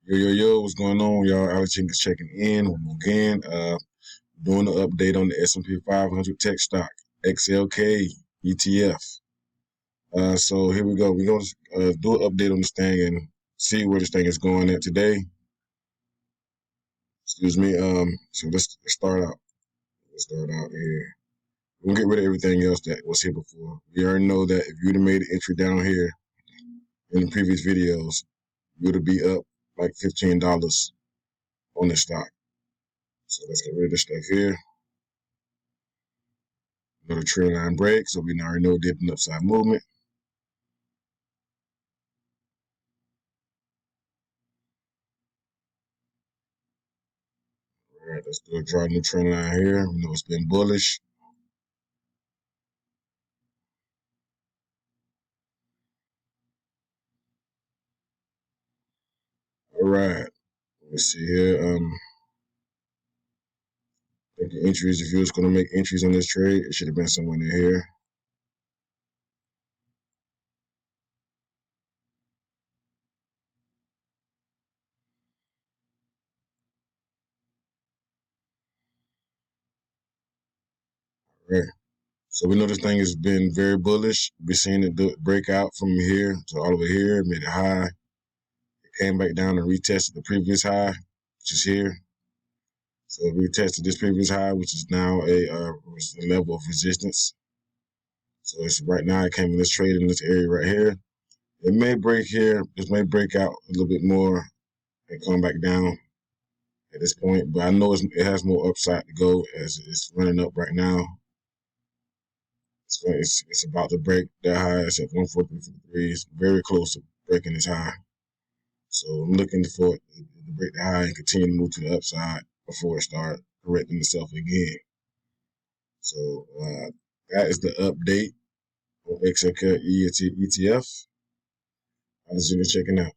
Yo, what's going on, y'all? Alex Jenkins checking in again. Doing an update on the S&P 500 tech stock, XLK ETF. So here we go. We're going to do an update on this thing and see where this thing is going at today. Excuse me. So let's start out. Let's start out here. We'll get rid of everything else that was here before. We already know that if you'd have made an entry down here in the previous videos, you would be up like $15 on this stock. So let's get rid of this stuff here. Another trend line break, so we already know dipping upside movement. All right, let's do a draw new trend line here. We know it's been bullish. All right, let's see here. I think the entries, if you was going to make entries on this trade, it should have been somewhere near here. All right. So we know this thing has been very bullish. We're seeing it break out from here to all the way here, made it high. It came back down and retested the previous high, which is here. So it retested this previous high, which is now a level of resistance. So it's right now it came in this trade in this area right here. It may break here. It may break out a little bit more and come back down at this point. But I know it has more upside to go as it's running up right now. It's about to break that high. It's at 143.53. It's very close to breaking this high. So I'm looking for it to break the high and continue to move to the upside before it starts correcting itself again. So that is the update on XLK ETF. I was just checking out.